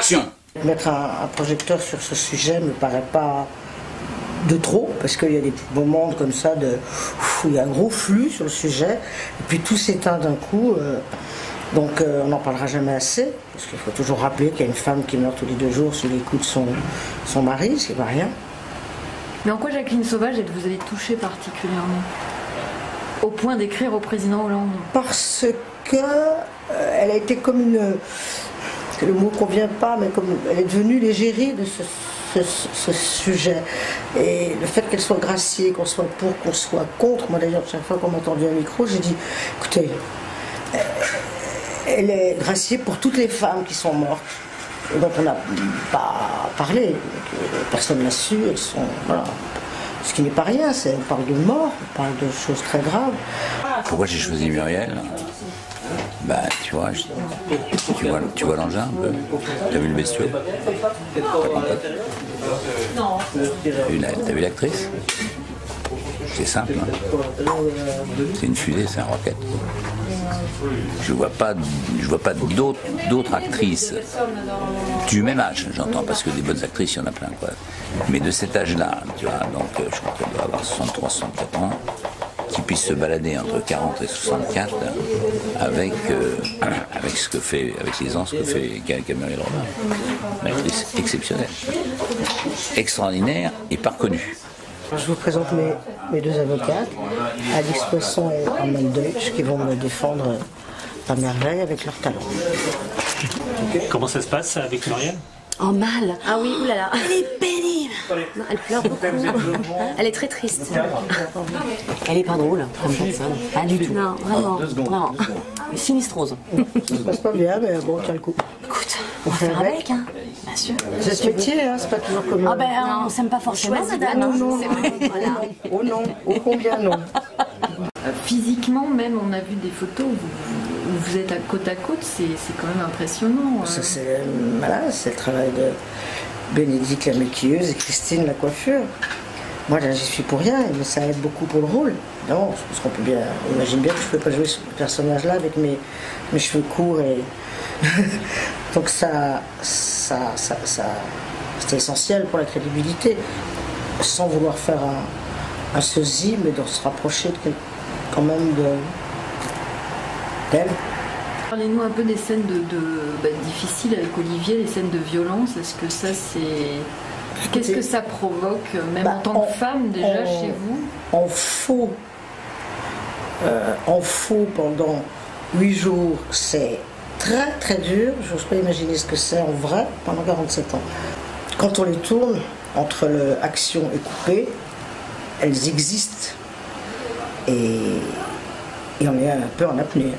Action! Mettre un projecteur sur ce sujet me paraît pas de trop, parce qu'il y a des moments comme ça où il y a un gros flux sur le sujet, et puis tout s'éteint d'un coup. Donc on n'en parlera jamais assez, parce qu'il faut toujours rappeler qu'il y a une femme qui meurt tous les 2 jours sous les coups de son mari, c'est pas rien. Mais en quoi Jacqueline Sauvage, vous avez touché particulièrement, au point d'écrire au président Hollande? Parce que elle a été comme une... Le mot convient pas, mais comme elle est devenue l'égérie de ce sujet. Et le fait qu'elle soit graciée, qu'on soit pour, qu'on soit contre, moi d'ailleurs chaque fois qu'on m'a tendu un micro, j'ai dit, écoutez, elle est graciée pour toutes les femmes qui sont mortes, et dont on n'a pas parlé, personne n'a su, elles sont... Voilà. Ce qui n'est pas rien, on parle de mort, on parle de choses très graves. Pourquoi j'ai choisi Muriel? Bah, tu vois l'engin un peu. T'as vu le bestiau? T'as vu l'actrice? C'est simple, hein. C'est une fusée, c'est un roquette. Je vois pas d'autres actrices du même âge, j'entends, parce que des bonnes actrices, il y en a plein, quoi. Mais de cet âge-là, tu vois, donc je crois qu'elle doit avoir 63, 64 ans, qui puisse se balader entre 40 et 64 avec ce que fait, avec l'aisance que fait Muriel Robin. Une actrice exceptionnelle, extraordinaire et pas connue. Je vous présente mes 2 avocates, Alix Poisson et Armand Deutsch, qui vont me défendre à merveille avec leur talent. Comment ça se passe avec Muriel? Oh, mal. Ah oui, oulala. Elle est pénible. Non, elle pleure beaucoup. Elle est très triste. Elle est pas drôle, comme personne. Pas du tout. Non, vraiment. Non. Sinistrose. Ça se passe pas bien, mais bon, tiens le coup. Écoute, on va faire avec, hein. Bien sûr. C'est ce métier, hein, c'est pas toujours comme... Ah ben, on s'aime pas forcément, madame. Non. Voilà. Oh non, oh combien non. Physiquement même, on a vu des photos où vous êtes à côte, c'est quand même impressionnant. Ça, c'est le travail de Bénédicte la maquilleuse et Christine la coiffure. Moi là j'y suis pour rien, mais ça aide beaucoup pour le rôle. Non, parce qu'on peut bien, imagine bien que je ne peux pas jouer ce personnage-là avec mes cheveux courts et donc ça c'était essentiel pour la crédibilité, sans vouloir faire un sosie, mais de se rapprocher quand même d'elle. Parlez-nous un peu des scènes difficiles avec Olivier, les scènes de violence. Est-ce que ça c'est... Qu'est-ce que ça provoque, même en tant que femme déjà chez vous? En faux pendant 8 jours, c'est très très dur. Je n'ose pas imaginer ce que c'est en vrai pendant 47 ans. Quand on les tourne, entre action et coupé, elles existent. Et on est un peu en apnée.